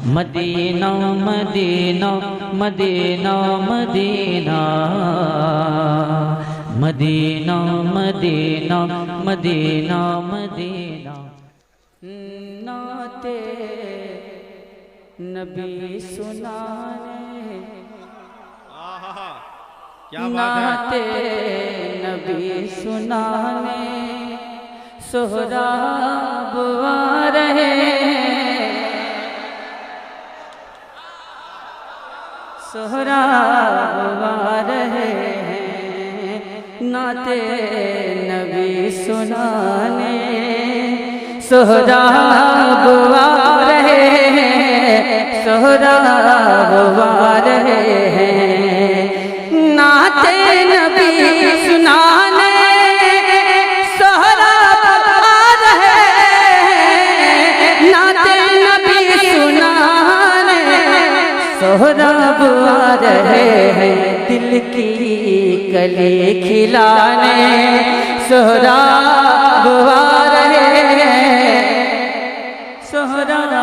Medina Madina Madina Madina Madina Madina Madina Madina. नाते नबी सुनाने, क्या बात है। नाते नबी सुनाने सोहराब आ रहे, सोहराब आ रहे हैं। नाते नबी सुनाने सोहराब आ रहे हैं, सोहराब आ रहे हैं। नाते नबी सुनाने सोहराब आ रहे हैं, नाते नबी सुनाने सोहराब आ रहे हैं। दिल की कली खिलाने सोहराब आ रहे हैं, सोहराब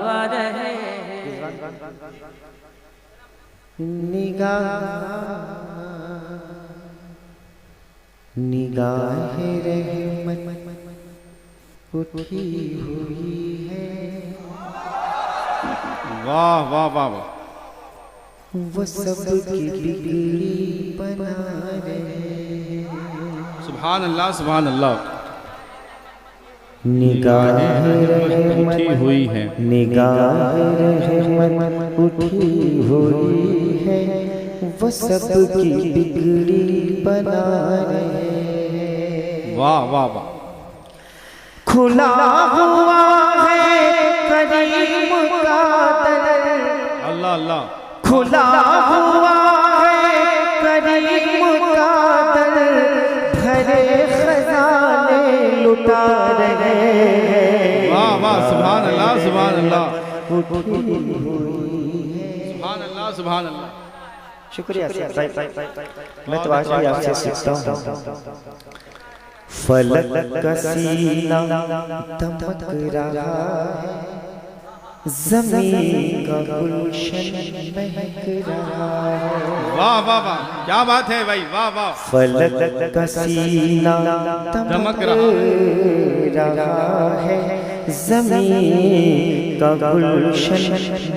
आ रहे हैं। निगाह रहमत उठी हुई है। वाह वाह वाह वाह। वो सब की बिगड़ी बना रहे। सुभान अल्लाह सुभान अल्लाह। निगाह उठी हुई है, निगाह रहमत उठी हुई है। वो सब की बिगड़ी बना रहे। वाह वाह वाह। खुला हुआ है करीम का दर, अल्लाह अल्लाह। खुला हुआ है करीम का दर, भरे खजाने लुटा रहे हैं। वाह वाह सुभान अल्लाह सुभान अल्लाह सुभान अल्लाह सुभान अल्लाह। शुक्रिया सर। मैं तो आज भी आपसे सीखता हूँ। फलक का सीना दमक रहा है, जमीन का गुलशन महक रहा है। वाह वाह वाह, क्या बात है भाई, वाह वाह। फलक का सीना दमक रहा है, जमीन का गुलशन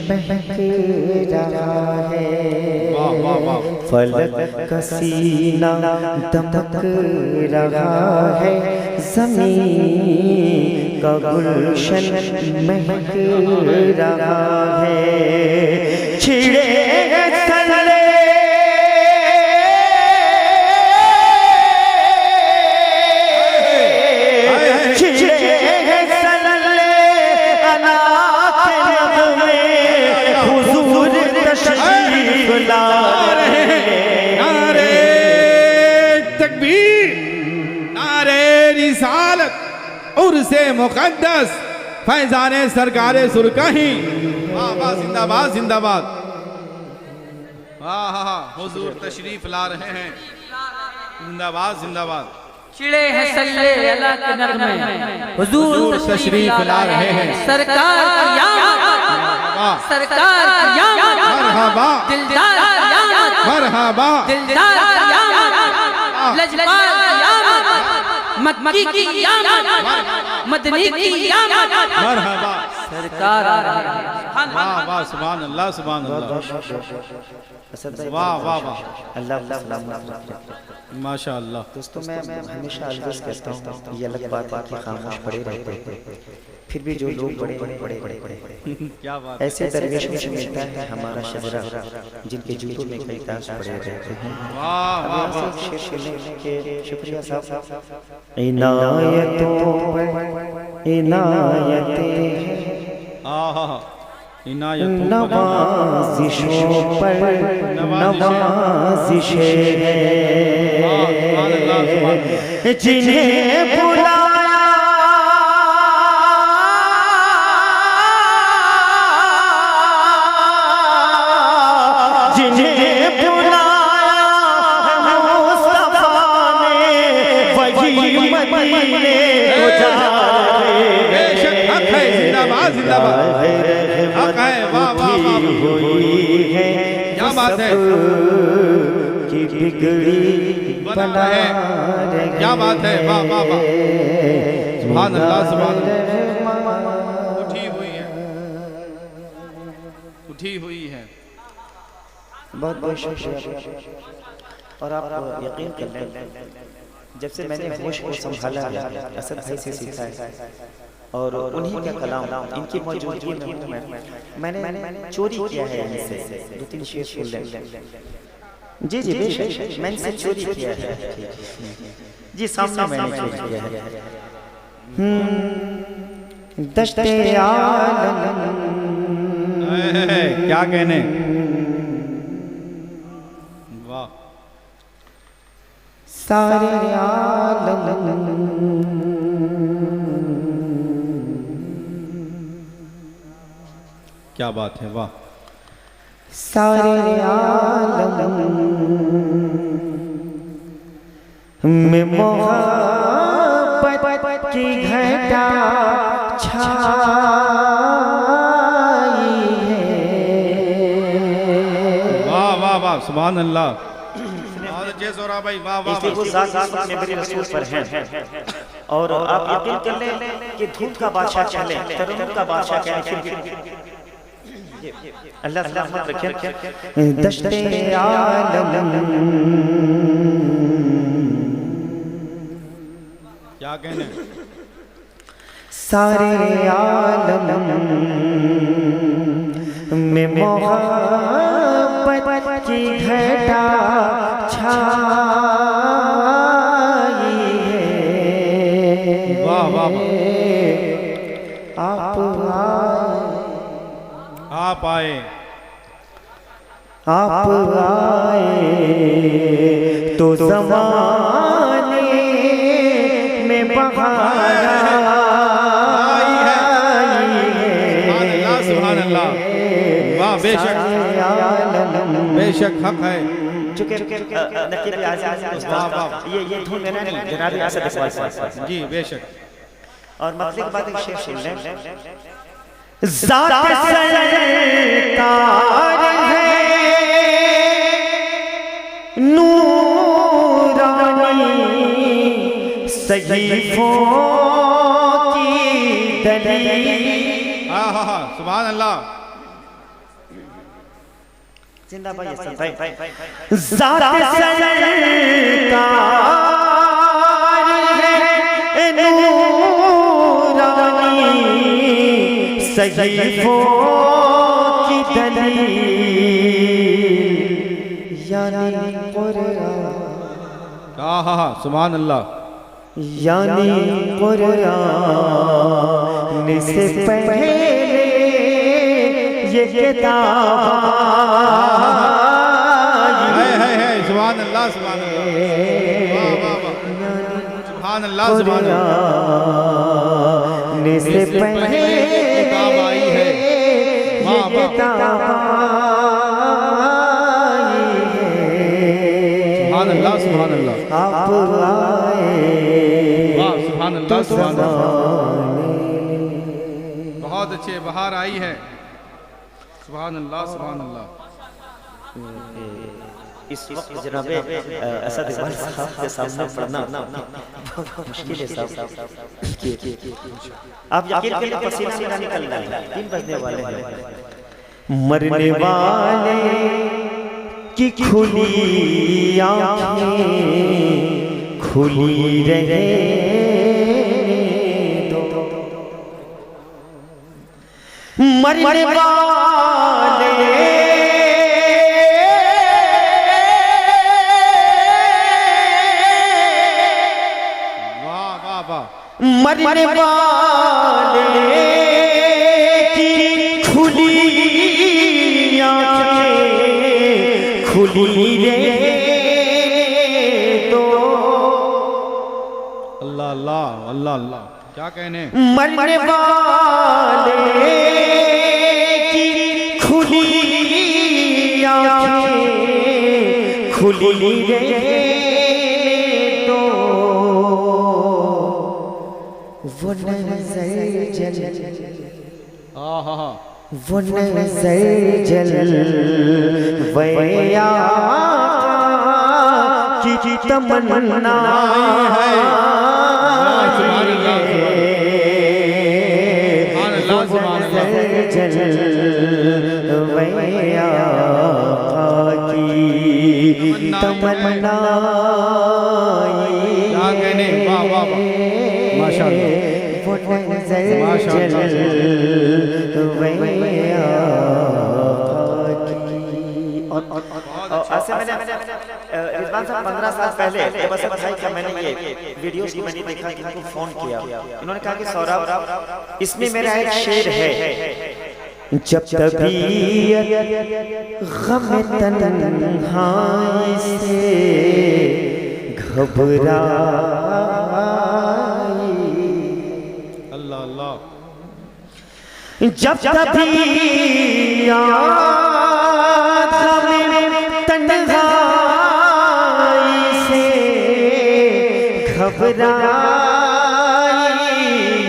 महक रहा है। वाह वाह वाह। फलक का सीना दमक रहा है, जमीन का गुलशन महक रहा है। छिड़े तले नारे तकबीर, नारे रिसालत और से मुकद्दस फैजाने सरकारे सुरकही। वाह वाह, जिंदाबाद जिंदाबाद। वाह हाँ, हुजूर तशरीफ ला रहे हैं, जिंदाबाद जिंदाबाद। चिड़े हैं सल्ले अला के नगमे, हुजूर तशरीफ ला रहे हैं। सरकार की आमद, सरकार की आमद, मरहबा दिलदार की आमद, मरहबा दिलदार की आमद, लजपाल की आमद, मक्की की आमद, मदनी की आमद, मरहबा। सरकार आ रहे हैं। वाह वाह सुभान अल्लाह सुभान अल्लाह। वाह वाह वाह, अल्लाह माशा अल्लाह। दोस्तों मैं हमेशा अलविज़ कहता हूँ, ये अलग बात है कि खामोश पड़े रहते हैं, फिर भी जो लोग बड़े क्या बात। ऐसे दरवेशों से मिलता है हमारा शजरा, जिनके जूतों में कई ताज पड़े रहते हैं। वाह वाह वाह। शुक्रिया साहब। इनायतों पर इनायतें, नवाजिशों पर नवाजिशें हैं, जिन्हें बुलाया जिन्हें बुलाया मुस्तफा ने, वही मदीने को जा रहे हैं। बेशक हक है, जिंदाबाद जिंदाबाद। हुई है क्या बात है, कि बिगड़ी बना है, क्या बात है, वाह वाह वाह, सुभान अल्लाह सुभान अल्लाह। उठी हुई है, उठी हुई है। बहुत बहुत शुक्रिया। और आप यकीन कर लें, जब से मैंने होश को संभाला है, असद भाई से सीखा है और उन्हीं का कलाम, इनकी मौजूदगी में मैंने चोरी किया है इनसे। 2-3 शेर सुन लें। जी जी बेशक मैंने इनसे चोरी किया है जी, सामने मैंने चोरी किया है। दश्ते आलम, क्या कहने, वाह, सारे आलम क्या बात है, वाह, सारे आलम में मोहब्बत की घटा छाई है। वाह वाह वाह, सुभान अल्लाह, बहुत अच्छे सोरा भाई, वाह वाह इसलिए वो ज़ात मेरे रसूल पर हैं। और आप यकीन कर लें कि धूप का बादशाह चले, तरुण का बादशाह क्या है, अल्लाह सलामत रखे। दश्ते आलम, क्या कहने, सारे आलम में मोहब्बत की घटा छाई है। वाह वाह वाह, आप आए, आप आए तो ज़माने में बहार आई है। सुभान अल्लाह, वाह, बेशक बेशक हक है। नकीब आज़म ये धुन मेरा नहीं, जनाब असद इकबाल जी बेशक। और मसले के बाद एक शेर सुन लें। ज़ात सरकार है नूरानी, सहीफों की दलील। हाँ हाँ हाँ, सुभान अल्लाह, जिंदाबाद ज़ात सरकार है नूरानी, सहीफों की दलील यानी कुरान। हाँ हाँ हाँ, सुभान अल्लाह, यानी कुरान से पहले ये किताब है, सुभान अल्लाह सुभान अल्लाह, वाह वाह वाह, सुभान अल्लाह सुभान अल्लाह, से पहले किताब आई है, वाह वाह, सुभान अल्लाह सुभान अल्लाह, आप आए वाह, सुभान अल्लाह सुभान अल्लाह, बहुत अच्छे, बाहर आई है, सुभान अल्लाह सुभान अल्लाह। इस वक्त जनाब असद इकबाल साहब के सामने पढ़ना मुश्किल है साहब। आप यकीन करिए पसीना मेरा निकल रहा है, 3 बजने वाले हैं। मरने वाले की खुली आँखें खुली रहे तो, मरने वाले मरने वाले की खुली आँखें खुली रहे तो, अल्लाह अल्लाह अल्लाह अल्लाह, क्या कहने, मरने वाले की खुली आँखें खुली रहे तो, वो नज़र जल हाँ हाँ हाँ, वो नजर जलवैया की तमन्ना है, जलवैया की तमन्ना। ऐसे मैंने रिजवान साहब 15 साल पहले जब असद भाई का मैंने ये वीडियोस की मैंने देखा कि इनको फोन किया, इन्होंने कहा कि सौरभ इसमें मेरा एक शेर है, जब तबीयत गम तन्हाई से घबराई, अल्लाह अल्लाह, जब तबीयत गम तन्हाई से घबराई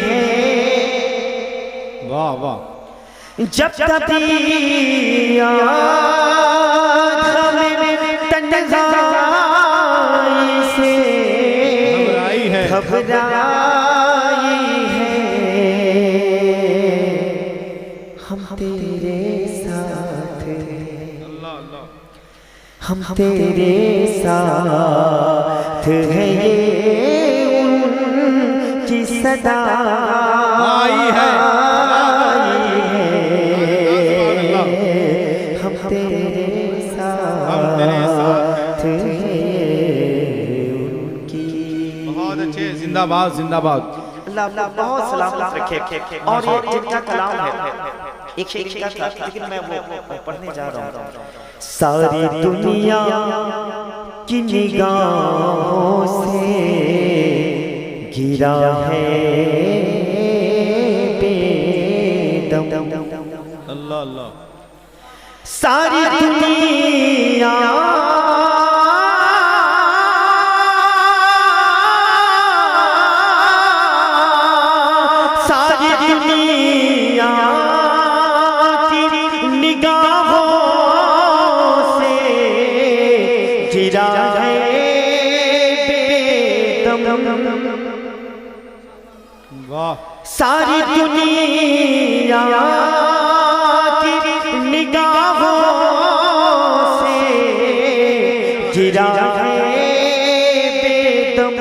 है, वाह वाह, जब तबीयत तन्हाई से घबराई है, हम तेरे साथ, अल्लाह अल्लाह, हम तेरे साथ है, ये उनकी सदा आई है, हम तेरे साथ उनकी। बहुत अच्छे, जिंदाबाद जिंदाबाद। अल्लाह बहुत सलामत रखे। और ये जिनका कलाम है, एक शेर का था, लेकिन मैं वो पढ़ने जा रहा हूँ। सारी दुनिया की निगाहों से गिरा है बेदम, अल्लाह अल्लाह, सारी दुनिया की निगाहों से गिरा है बेदम, वाह, सारी दुनिया की निगाहों से गिरा है बेदम,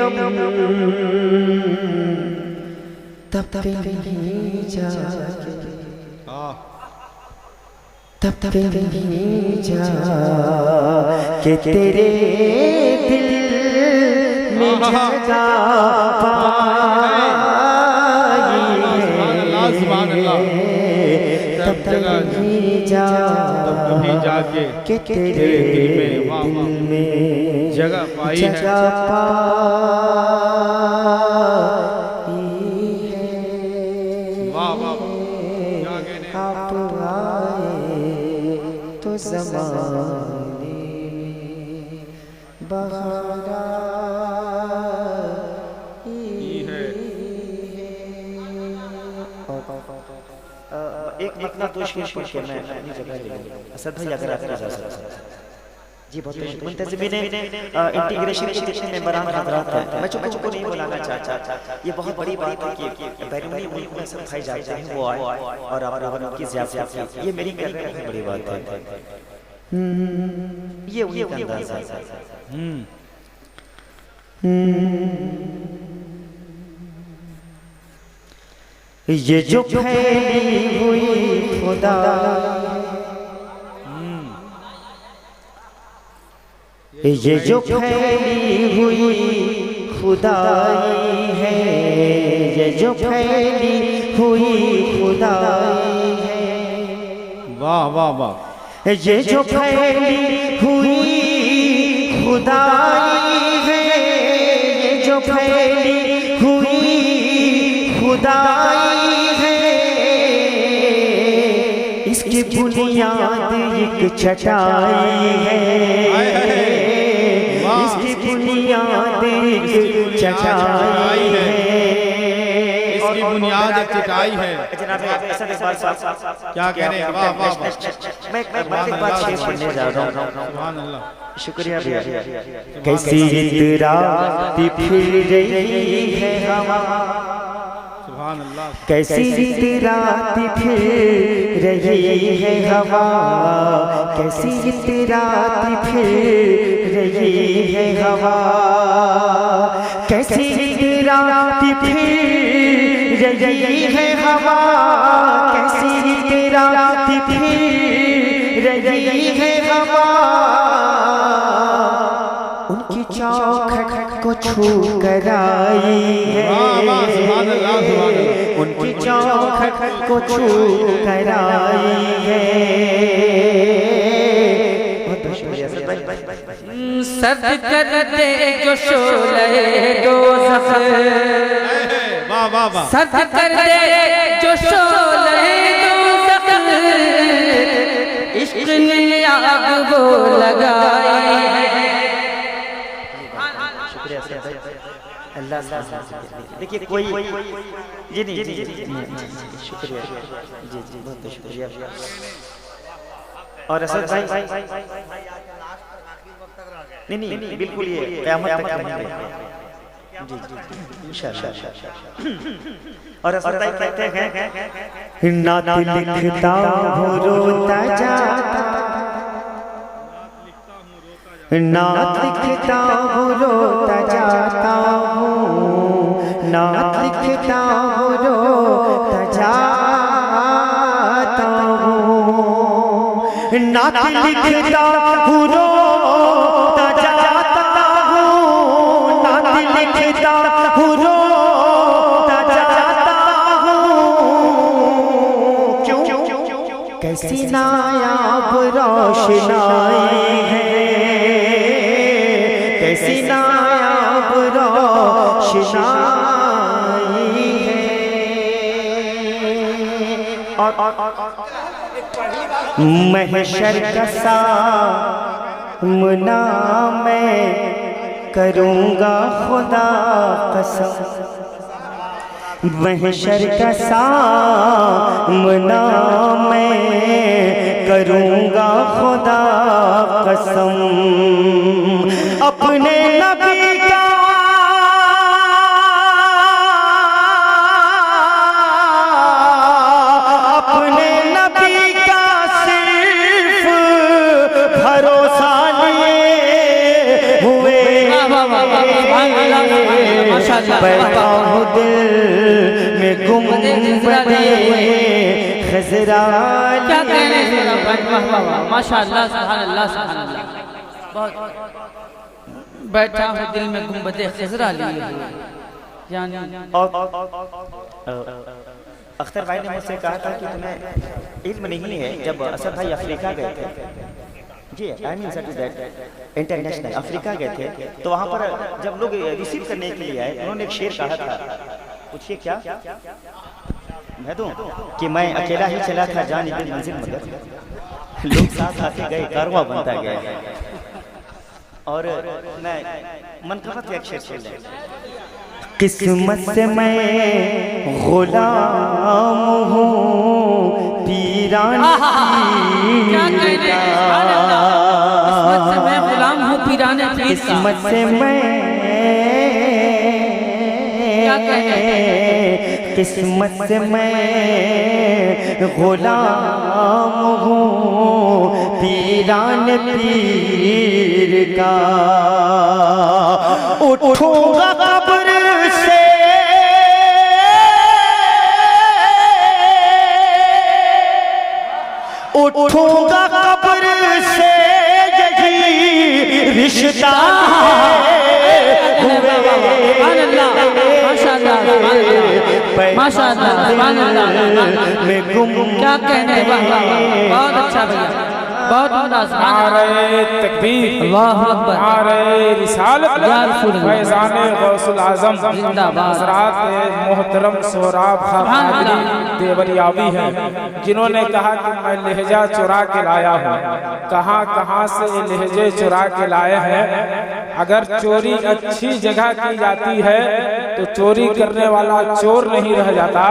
तब नहीं जाके, तब नहीं जाके तेरे दिल में जगह पाई है, तब नहीं जाके के तेरे दिल में जगह पाई है, वाह वाह, आप आए तो ज़माने में बहार आई है। एक अपना दो शेर पढ़ के मैं अपनी जगह ले लूँगा। असद भाई अगर आप इजाज़त दें। जी बहुत मुंतज़िमीन इंटीग्रेशन के जितने मेंबरान हज़रात हैं, मैं चुप नहीं बुलाना चाहता, ये बहुत बड़ी बात है कि बैरूनी मुल्क में सब भाई जाते हैं वो आए और आप लोगों की ज़ियारत की, ये मेरी कहने में बहुत बड़ी बात है, ये उन्हीं का अंदाज़ा है। ये जो फैली हुई खुदा, ये जो फैली हुई खुदाई है, ये जो फैली हुई खुदाई है, वाह वाह वाह, ये जो फैली हुई खुदाई है, ये जो फैली हुई खुदाई है, इसकी बुनियाद एक चटाई है, इसकी बुनियाद एक चटाई है, इसकी बुनियाद एक चटाई है। जनाब असद इकबाल साहब क्या कह रहे हैं? वाह वाह वाह, मैं एक बात शेर पढ़ने जा रहा हूँ। सुभान अल्लाह। शुक्रिया भैया। कैसी इतराती फिर रही है हवा, सुभान अल्लाह। कैसी इतराती फिर रही है हवा, कैसी इतराती फिर रही है हवा, कैसी इतराती फिर रही है हवा, कैसी इतराती फिर रही है हवा, उनकी चौखट को छू कर आई है, वाह वाह, सुभान अल्लाह, सुभान अल्लाह। उनकी चौखट को छू कर आई है। सर्द कर दे जो शोले दोज़ख, वाह वाह वाह, सर्द कर दे जो शोले दोज़ख, इश्क ने आग वो लगाई है। अल्लाह देखिए कोई जी नहीं जी जी शुक्रिया जी जी बहुत शुक्रिया। और असद भाई नहीं बिल्कुल ये क़यामत तक रहेंगे जी जी इंशाअल्लाह। और असद भाई कहते हैं नात लिखता हूँ रोता जाता, नात लिखता हूँ रोता जाता हूँ, नात लिखता हूँ रोता जाता हूँ, नात लिखता हूँ रोता जाता हूँ, नात लिखता हूँ रोता जाता हूँ। क्यों? कैसी नायाब रोशनाई है, कैसी नायाब रोशनाई है। महशर का सामना मैं करूँगा खुदा कसम, महशर का सामना मैं करूँगा खुदा कसम, अपने नबी का अपने नबी का सिर्फ भरोसा लिए हुए बैठा हूँ दिल में गुंबदे खज़रा। क्या कहने से माशाअल्लाह सुभान अल्लाह सुभान अल्लाह। बहुत बैठा हूँ दिल में गुंबदे खज़रा लिए हुए। अख्तर भाई ने मुझसे कहा था कि तुम्हें इल्म नहीं है, जब असद भाई अफ्रीका गए थे जी आई मीन इंटरनेशनल अफ्रीका गए थे तो वहाँ पर जब लोग रिसीव करने के लिए आए उन्होंने एक शेर कहा था, पूछिए क्या मैं दूं कि मैं अकेला ही चला था जानिब मंजिल मगर लोग साथ आते गए कारवां बनता गया। और मैं मनकबत एक शेर सुन लें, किस्मत से मैं गुलाम हूँ पीरान किस्मत से मैं किस्मत से मैं गुलाम हूँ पीरान पीर का, उठूंगा कब्र से उठूंगा कब्र से यही रिश्ता माशाअल्लाह क्या कहने, बहुत अच्छा भैया, बहुत नारे तकबीर, अल्लाहु अकबर, नारे रिसालत, फैज़ान गौसुल आज़म हज़रात मोहतरम सोहराब खान देवरियावी हैं, जिन्होंने कहा कि मैं लहजा चुरा के लाया हूँ। कहाँ कहाँ से लहजे चुरा के लाए हैं अगर चोरी अच्छी जगह की जाती है तो चोरी करने वाला चोर नहीं रह जाता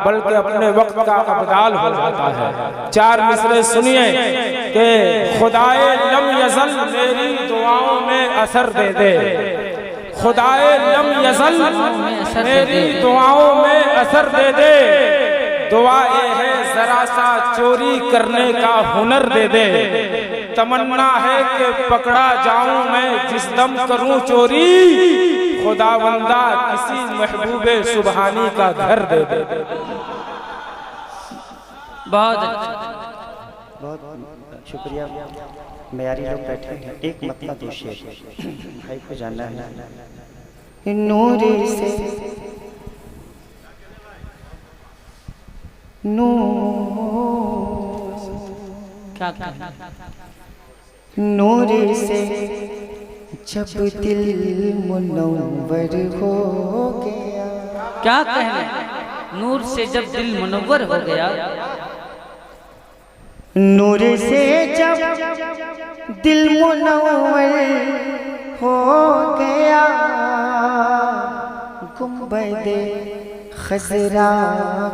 बल्कि अपने वक्त का अब्दाल हो जाता है। चार मिसरे सुनिए कि खुदाए लम यज़ल मेरी दुआओं में असर दे दे, खुदाए लम यज़ल मेरी दुआओं में असर दे दे, दुआ ये है जरा सा चोरी करने का हुनर दे दे, तमन्ना है कि पकड़ा जाऊं मैं जिस दम करूं चोरी, खुदावंदा किसी महबूबे सुबहानी का घर दे दे। बहुत अच्छा, बहुत शुक्रिया। मेयारी लोग बैठे हैं, एक मतलब दो शेर भाई को जानना है। नूर से क्या नूर से जब दिल मुनव्वर हो गया, क्या कहने, नूर से जब दिल मुनव्वर हो गया, नूर से जब दिल मुनव्वर हो गया, गुंबदे खज़रा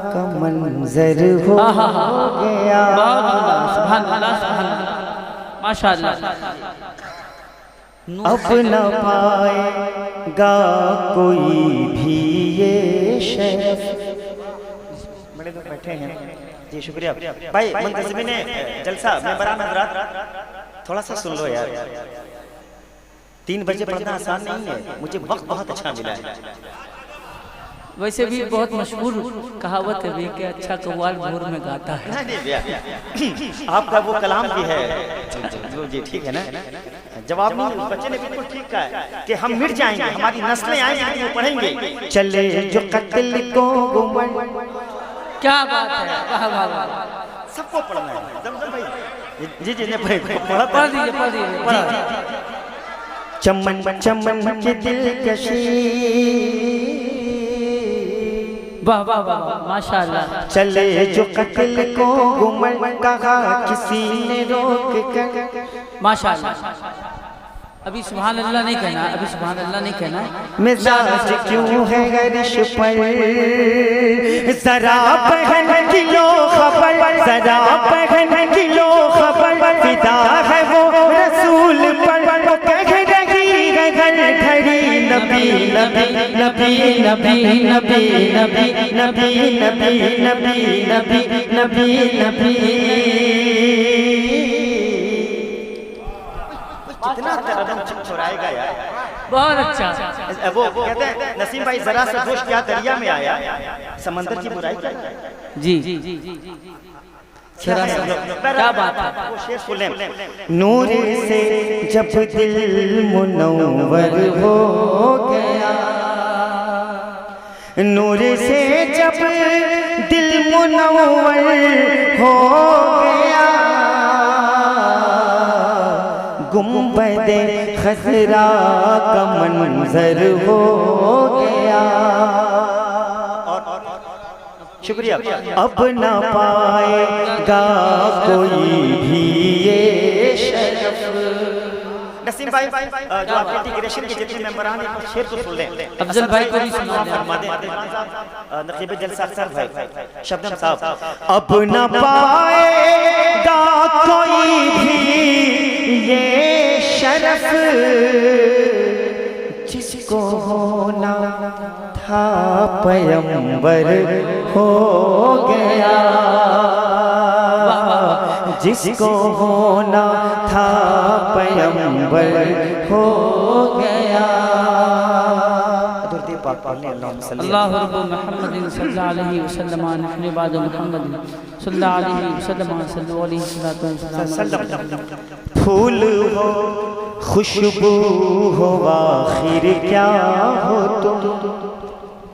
का मंजर हो गया। सुभान अल्लाह, सुभान अल्लाह, माशाअल्लाह। अब न पाएगा कोई भी ये शर्फ। बड़े लोग बैठे हैं जी, शुक्रिया भाई। मुंतज़िमीन जलसा मेंबरान हज़रात थोड़ा सा सुन लो यार, 3 बजे पढ़ना आसान नहीं है, मुझे वक्त बहुत अच्छा मिला है। वैसे भी बहुत मशहूर कहावत है भी कि अच्छा कव्वाल भोर में गाता है। आपका वो कलाम भी है जी, ठीक है ना। जवाब नहीं, बच्चे ने बिल्कुल ठीक कहा है कि हम मिट जाएंगे, हमारी नस्लें आएंगी वो पढ़ेंगे। चले जो कत्ल को गुमन, क्या बात है, वाह वाह वाह, सबको पढ़ना है। जमजम भाई जी जी ने पढ़ा, पढ़ दीजिए, पढ़ दीजिए। चमन चमन के दिलकशी, वाह वाह वाह, माशाअल्लाह। चले जो कत्ल को गुमन, कहा किसी ने रोक कर, माशाअल्लाह। अभी सुभान अल्लाह नहीं कहना, अभी सुभान अल्लाह नहीं कहना। मिजाज क्यों है गर्श पर, जरा पहन किलो खबर, जरा पहन किलो खबर, फिदा है वो रसूल पर, वो कह रही है घर घड़ी, नबी नबी नबी नबी नबी नबी नबी नबी नबी नबी नबी। कितना तरदम छुड़ाएगा यार, बहुत अच्छा। वो कहते हैं नसीम भाई, जरा सा जोश क्या दरिया में आया, समंदर की बुराई क्या जी जी जी जी, क्या बात है। वो शेर सुन लें। नूर से जब दिल मुनव्वर हो गया, नूर से जब दिल मुनव्वर हो गया, गुंबदे खज़रा का मंजर हो गया। शुक्रिया। अब न पाएगा कोई भी ये शर्फ। नसीम भाई जो आपके इंटीग्रेशन के जितने मेंबरान हैं शेर तो सुन लें। अफजल भाई को भी सुना फरमा दें, नकीब जलसा अख्तर भाई, शबनम साहब। अब न पाएगा कोई भी ये शर्फ, जिसको होना था पैगंबर हो गया, जिसको होना था पैगंबर हो गया। अल्लाह रब्बु मुहम्मदिन सल्लल्लाहु अलैहि वसल्लम नहनु बाद मुहम्मदिन सल्लल्लाहु अलैहि वसल्लम। फूल हो खुशबू हो आखिर क्या हो तुम,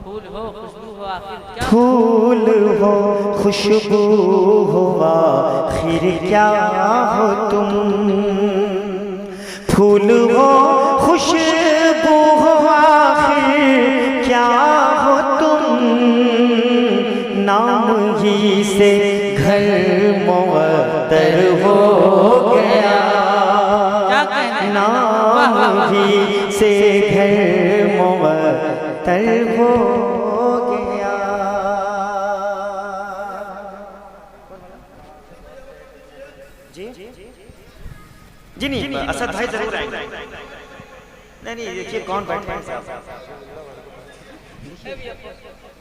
फूल हो खुशबू हो आखिर क्या, फूल हो खुशबू हो आखिर क्या हो तुम, फूल हो खुशबू हो आखिर क्या हो तुम, नाम ही से घर मुअत्तर हो गया, नाम ही से घर मुअत्तल हो गया। जी जी नहीं, असद भाई जरूर आएंगे। नहीं देखिए कौन बैठे हैं साहब।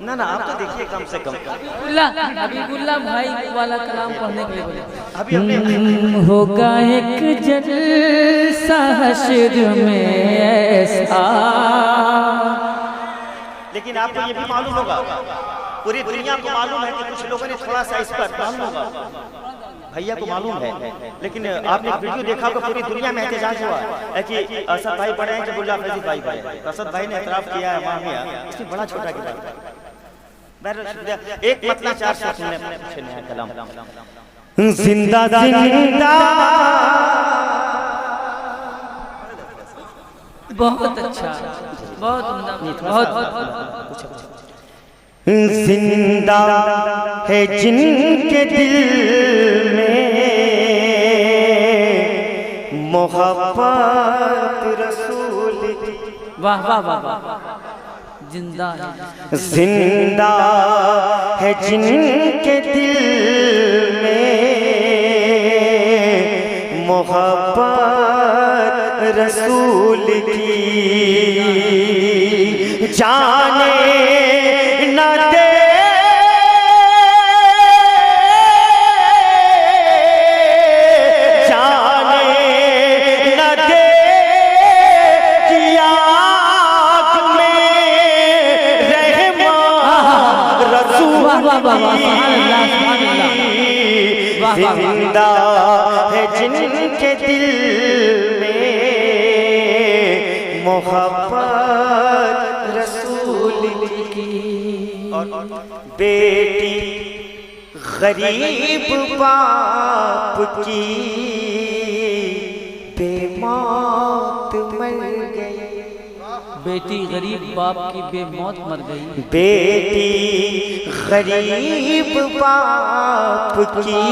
ना आप तो देखिए कम से कम हबीबुल्लाह भाई वाला कलाम पढ़ने के लिए बोले। अभी अपने होगा एक जलसा हश्र में ऐसा। लेकिन आपको ये भी मालूम होगा, पूरी दुनिया को मालूम है कि कुछ लोगों ने थोड़ा सा इस पर मालूम होगा, भैया को मालूम है, लेकिन आपने वीडियो देखा होगा पूरी दुनिया में एहतजाज हुआ है कि असद भाई बड़े हैं कि बुल्ला फैजी भाई बड़े हैं। असद भाई ने एतराफ किया है मामिया, इसमें बड़ा छोटा किताब है। एक मतलब 4 शब्द में पूछे नया कलाम। जिंदा जिंदा बहुत अच्छा, बहुत उम्दा, बहुत जिंदा है जिनके दिल में मोहब्बत रसूल की। वाह वाह वाह वाह, जिंदा जिंदा है जिनके दिल में मोहब्बत रसूल की। जाने न दे जिंदा है जिनके दिल में मोहब्बत रसूल की। और बेटी गरीब बाप की बेमौत मर गई। बेटी गरीब बाप की बेमौत मर गई। बेटी गरीब बाप की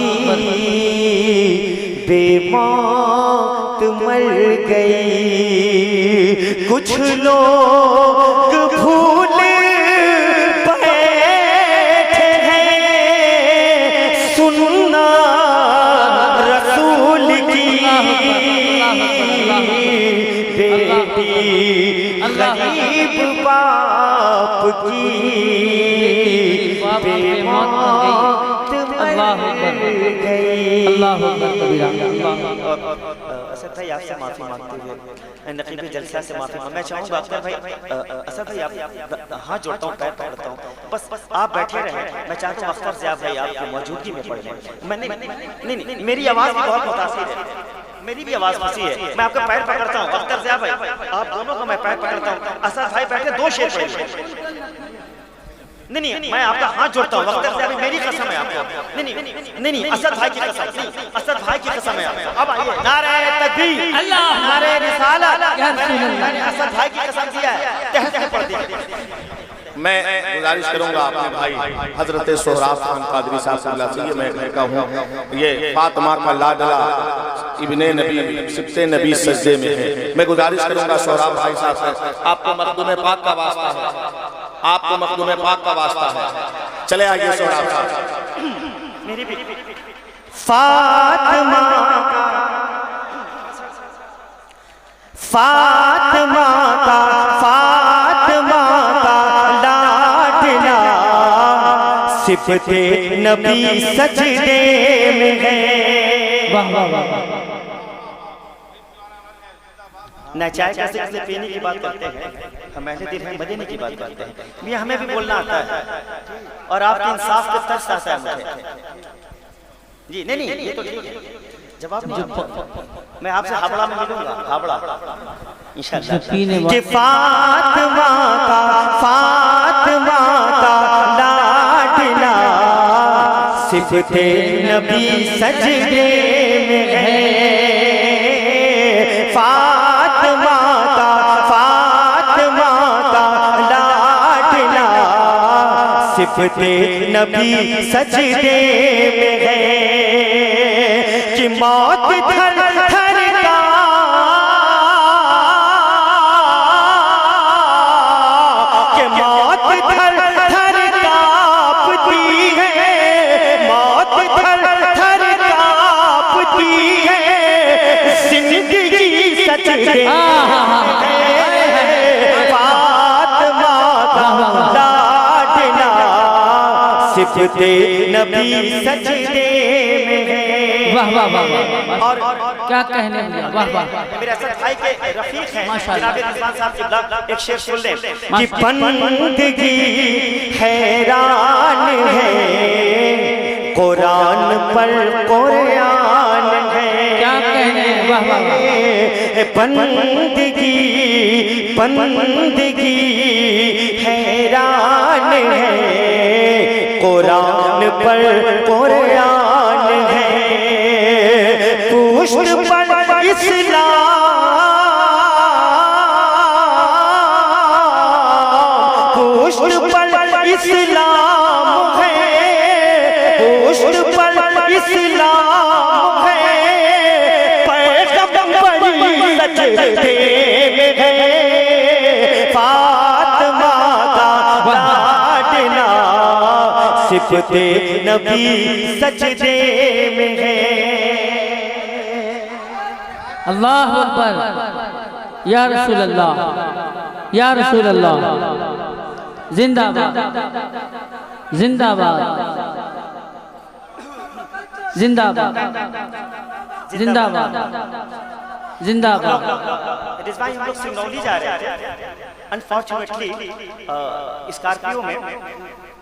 बेमौत मर गई। कुछ लोग भूल बैठे हैं सुनना रसूल की। बेटी गरीब बाप की बेमौत अल्लाह असद भाई आपसे माफी मांगते हुए नकीब जलसा से माफी मैं चाहूंगा अख्तर भाई, असद भाई आप हाथ जोड़ता हूँ, पैर पकड़ता हूँ, बस आप बैठे रहे। मैं चाहता हूँ अख्तर ज़िया भाई आपकी मौजूदगी में पढ़ लें। मैंने नहीं मेरी आवाज़ भी बहुत मुतासिर है, मेरी भी आवाज़ फंसी है। मैं आपका पैर पकड़ता हूँ अख्तर ज़िया भाई, आप दोनों को मैं पैर पकड़ता हूँ। असद भाई बैठे 2 शेर पढ़े। नहीं मैं आपका हाथ जोड़ता हूँ अख्तर ज़िया भाई, मेरी कसम है आपको। नहीं असद भाई की कसम, नहीं असद भाई की कसम है आपको। अब आइए नारे तकबीर, अल्लाह नारे रिसालत, मैंने असद भाई की कसम दिया है, तह पढ़ दिया। मैं गुजारिश करूंगा अपने भाई हजरत सोहराब खान कादरी साहब से, ये मैं कहता हूँ, ये फातिमा का लाडला इब्ने नबी सिब्ते नबी सजदे में है। मैं गुजारिश करूंगा सोहराब भाई साहब से, आपको मखदूम पाक का वास्ता है, आपको मखदूम पाक का वास्ता है। चले आइए सोहराब साहब। मेरी भी फातिमा का लाडला सिफ़ते नबी सजदे में है। वाह वाह वाह, न चाय का सिलसिले पीने की बात करते हैं, हम अहले दिल हैं, मदीने की बात करते हैं। ये हमें भी बोलना आता है और आपके इंसाफ के तरस आता है मुझे। जी नहीं ये तो ठीक है, जवाब नहीं। मैं आपसे हावड़ा में मिलूंगा, हावड़ा इंशाअल्लाह। कि फातिमा का लाडला सिफ़ते नबी सजदे में है। फातिमा का लाडला सिफ़ते नबी सजदे में है। कि मौत थर थर सिफते नबी सजदे में है। वाह वाह वाह वाह, और क्या कहने भैया, वाह वाह। मेरे असद भाई के रफीक हैं माशाअल्लाह। जनाब रिजवान साहब किबला, एक शेर सुन लें कि बंदगी हैरान है, कुरान पर कुरान है। क्या कहने, वाह वाह वाह। बंदगी बंदगी हैरान है, कुरान पर कुरान है। पुष्ट पर इस्लाम, पुष्ट पर इस्लाम है, पुष्ट पर इस्लाम है, पैगंबरी सजदे में है। फातिमा का लाडला सिफते नबी सजदे में है। अल्लाह अकबर, या रसूल अल्लाह, या रसूल अल्लाह, जिंदाबाद जिंदाबाद जिंदाबाद जिंदाबाद जिंदाबाद। रिजवान हम लोग सिंगरौली जा रहे हैं। अनफॉर्चुनेटली स्कॉर्पियो में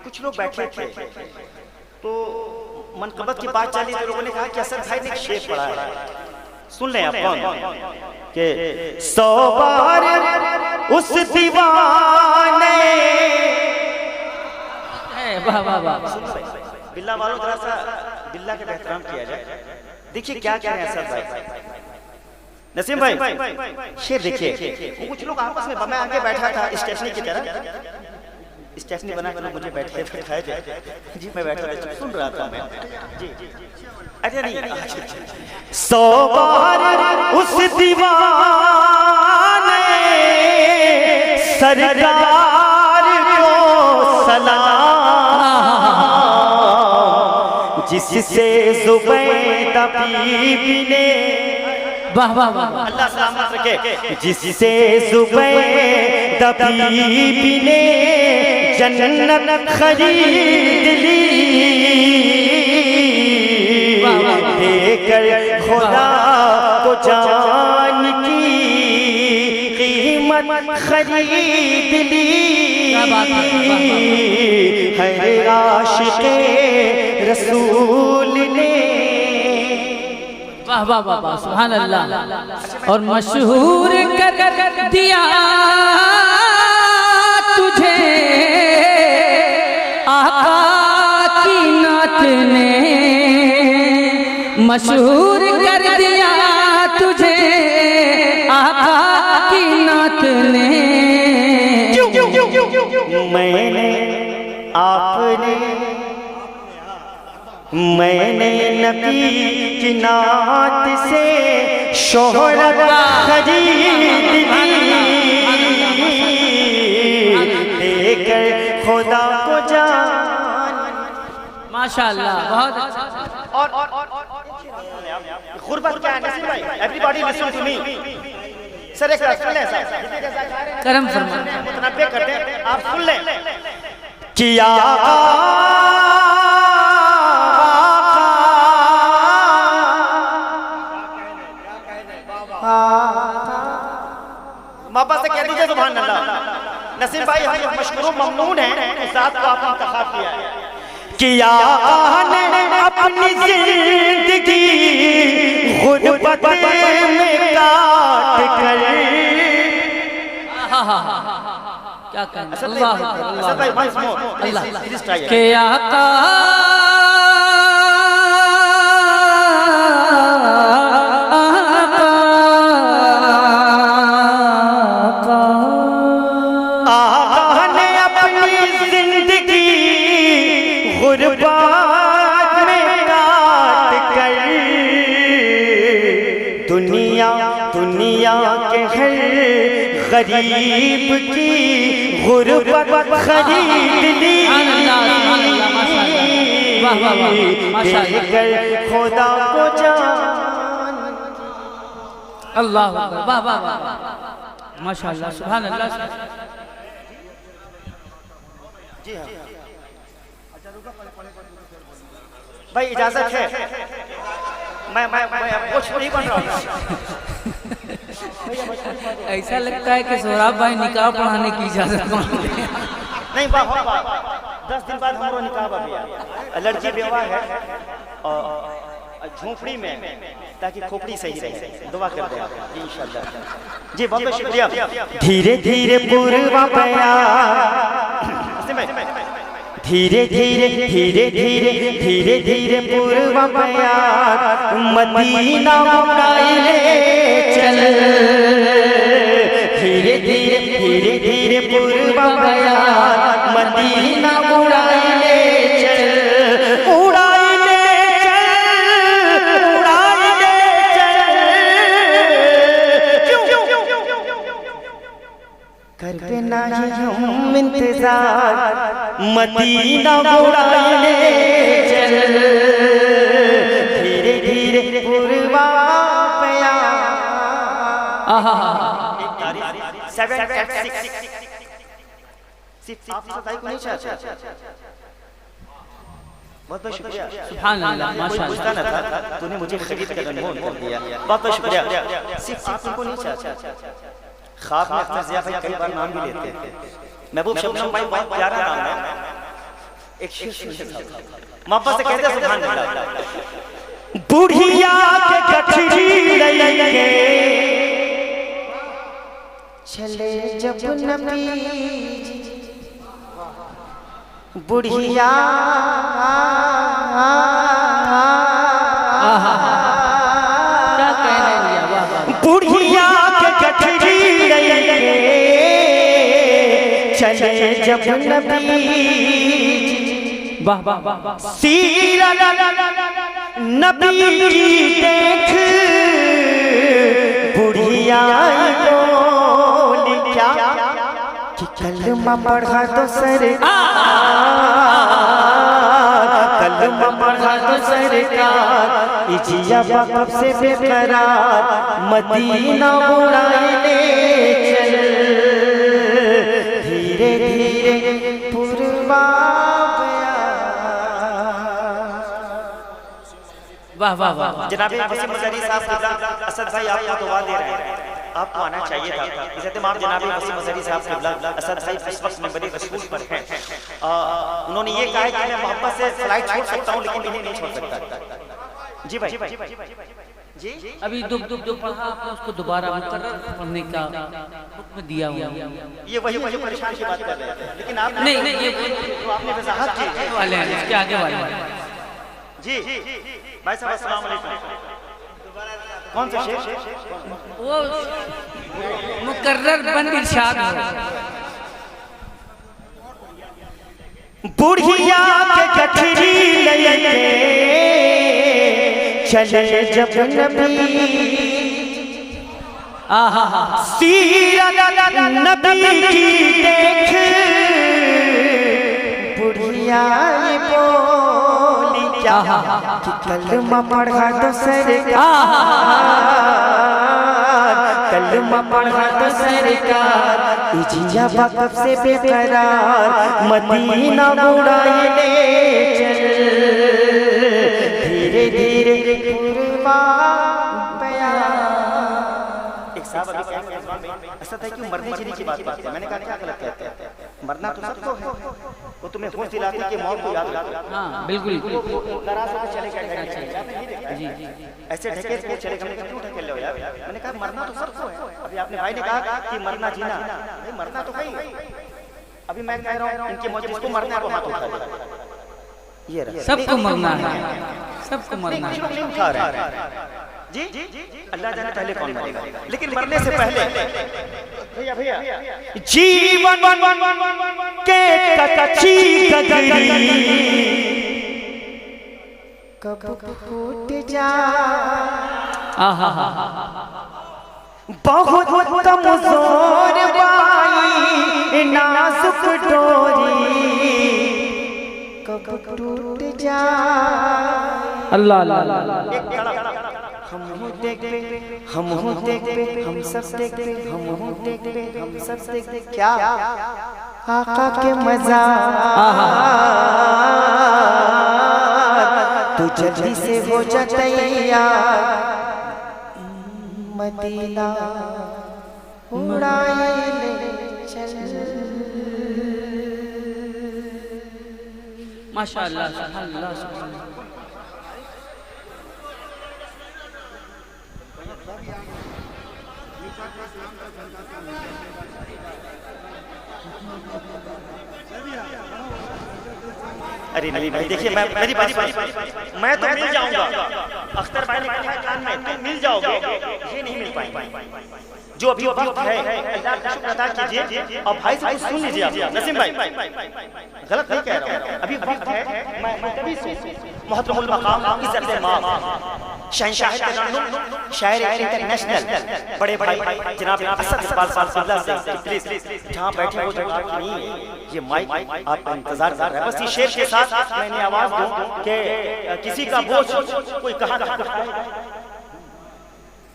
कुछ लोग बैठे थे, तो मनकबत की बात चली तो लोगों ने कहा कि असद भाई ने एक शेर पढ़ा है, सुन लें आप कौन के 100 बार उस दीवाने। वाह वाह वाह। बिल्ला वालों जरा सा बिल्ला के एहतराम किया जाए। देखिए क्या कह रहे हैं असद भाई। नसीम भाई शेर देखिए, कुछ लोग आपस में, मैं आगे बैठा था स्टेशनी की तरह, स्टेशनी बना के लोग मुझे बैठाए थे जी, मैं बैठा था सुन रहा था मैं जी। अच्छा नहीं, 100 बार उस दीवाने सरकार को सलाम, जिससे ज़ुबैदा बीबी ने, वाह वाह वाह, अल्लाह सलामत रखे, जिससे ज़ुबैदा बीबी ने जन्नत खरीद ली, देकर खुदा को जान की कीमत खरीद ली। हर आशिक़े रसूल ने, वाह वाह वाह, सुभान अल्लाह। और मशहूर कर दिया तुझे आका की नात ने, मशहूर कर दिया तुझे आका की नात ने। मैंने आपने, मैंने नबी की नात से शोहरत खरीद ली, देकर खुदा को जान। माशाअल्लाह, बहुत अच्छा। और गुर्बत क्या है नसीम भाई? Everybody listen to me. Sir एक सुन लें सर, करम फरमा, मुतनब्बे करते हैं, आप सुन लें। किया बाबा से कह दीजिए सुभान अल्लाह। नसीम भाई हम लोग मशकूर ममनून हैं, इस साथ को आपने इंतखाब किया है। किया ने अपनी जिंदगी गुर्बत में काट कर, क्या कहना, अल्लाह अल्लाह अल्लाह के आका गरीब की गुर्बत खरीद ली, देकर खुदा को जान। अल्लाह वाह वाह वाह, माशाअल्लाह, सुभान अल्लाह। जी हाँ। भाई इजाजत है, मैं कुछ नहीं बन रहा हूँ। ऐसा लगता है कि सोहराब भाई निकाह पढ़ाने की इजाजत मांगते हैं। नहीं वाह 10 दिन बाद हमारा निकाह अभी लड़की बेवा है और झोपड़ी में, ताकि खोपड़ी सही रहे। दुआ कर दे जी इंशाल्लाह। जी बहुत बहुत शुक्रिया। धीरे धीरे पूर्वा बया, धीरे धीरे धीरे धीरे धीरे धीरे पूर्वा बया, मदीना उड़ाई ले चल। धीरे धीरे धीरे धीरे पूर्वा बया, मदीना उड़ाई ले चल। उड़ाई ले चल, उड़ाई ले चल। कर पे नहीं हम इंतजार, मदीना उड़ाई ले चल। धीरे धीरे पूर्वा बया। 786 आप सदाई को नहीं चाहते। बहुत बहुत शुक्रिया। सुभान अल्लाह, माशाअल्लाह। ना था, तूने मुझे खरीद कर अनमोल कर दिया। बहुत बहुत शुक्रिया। सिर्फ तुमको नहीं चाहता। ख्वाब में अपना ज़िया भाई कई बार नाम भी लेते थे। महबूब शबनम भाई बहुत प्यारा नाम है। एक शेर मोहब्बत से कहते सुभान अल्लाह। बुढ़िया के गठरी लेके चले जब नबी, बुढ़िया क्या कहने दिया, वाह वाह। बुढ़िया के गठरी लेके चले जब नबी, वाह वाह वाह वाह। सीरत नबी की देख बुढ़िया बोली क्या कि कलमा पढ़ा तो सरकार, कलमा पढ़ा तो सरकार, इजिया बाप से बेकरार, मदीना उड़ाई ले चल। धीरे धीरे पूर्वा वाह वाह वाह। जनाब वसीम मजहरी साहब असद भाई आपको दुआ दे रहे हैं, आपको आना चाहिए था। इज़्ज़त माम जनाब वसीम मजहरी साहब असद भाई इस वक्त में बड़े रसूल पर हैं। उन्होंने ये कहा है कि मैं मोहब्बत से फ्लाइट छोड़ सकता हूँ लेकिन इन्हें नहीं छोड़ सकता। जी भाई जी अभी जो पढ़ा आपने उसको दोबारा मुकर्रर पढ़ने का हुक्म दिया हुआ। ये वही परेशान की बात कर रहे थे, लेकिन आप नहीं ये तो आपने वजाहत की वाले हैं, इसके आगे वाले हैं। जी भाई साहब अस्सलाम वालेकुम। कौन सा शेर? वो मुकर्रर बंद इरशाद हो। बुढ़िया के गठरी लेके चले जब नबी, सीरत नबी की देख बुढ़िया बोली क्या कि कलमा पढ़ा तो सरकार, कलमा पढ़ा तो सरकार, इजिया बाप से बेकरार, मदीना उड़ाई ले चल। धीरे धीरे पूर्वा बया। एक साहब अभी ऐसा था कि मरने जीने की बात करते हैं। मैंने कहा क्या गलत कहते हैं, मरना तो सबको है, वो तुम्हें होश दिलाती है कि मौत को याद रखो। हाँ बिल्कुल। नाराज होकर चले गए जी ऐसे ढकेल के चले गए, क्यों ढकेल रहे हो यार? मैंने कहा मरना तो सबको है। अभी आपने भाई ने कहा कि मरना जीना, भाई मरना तो है। अभी मैं कह रहा हूँ इनके मौत जिसको मरना है वो हाथ उठा दे। ये सबको मरना है, सबको मरना है। उठा रहे हैं जी, अल्लाह जाने पहले कौन मरेगा, लेकिन मरने से पहले भैया जीवन के कच्ची गगरी कब फूट जा, बहुत कमजोर बाई नाजुक डोरी कब टूट जा। अल्लाह अल्लाह अल्लाह। हम देख पे, हम देख पे, हम सब देख पे, हम देख पे, हम सब देख पे, क्या आका के मज़ार तू जल्दी से हो जा तैयार, मदीना उड़ाए ले चल। माशाअल्लाह, सुभानअल्लाह, सुभानअल्लाह। अरे नहीं भाई देखिए, मैं मेरी बात मैं तो मिल जाऊंगा। अख्तर भाई ने कहा कान में तुम मिल जाओगे, ये नहीं मिल पाएंगे। जो अभी वक्त है अल्लाह का शुक्र अदा कीजिए। और भाई से कुछ सुन लीजिए आप, नसीम भाई गलत नहीं कह रहा हूं, अभी वक्त है। मैं कभी मोहतरमुल मकाम इज्जत इमाम शहंशाह तरन्नुम शायर इंटरनेशनल बड़े भाई जनाब असद इकबाल साहब से प्लीज जहां बैठे हो जगह की नहीं है, ये माइक आपका इंतजार कर रहा है। बस ये शेर के साथ मैंने आवाज दूं कि किसी का बोझ कोई कहां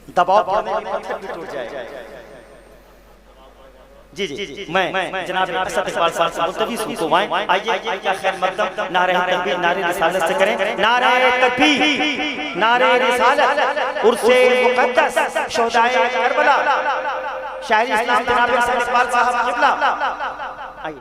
दबाव पत्थर भी टूट जाए। जी जी जी, मैं जनाब असद इकबाल साहब से मुल्तवी सुनवाएं। आइए क्या खैर मकदम नारे तकबीर नारे रिसालत से करें। नारे तकबीर नारे रिसालत उर्से मुक़द्दस शोहदाए करबला शायर इस्लाम जनाब असद इकबाल साहब किबला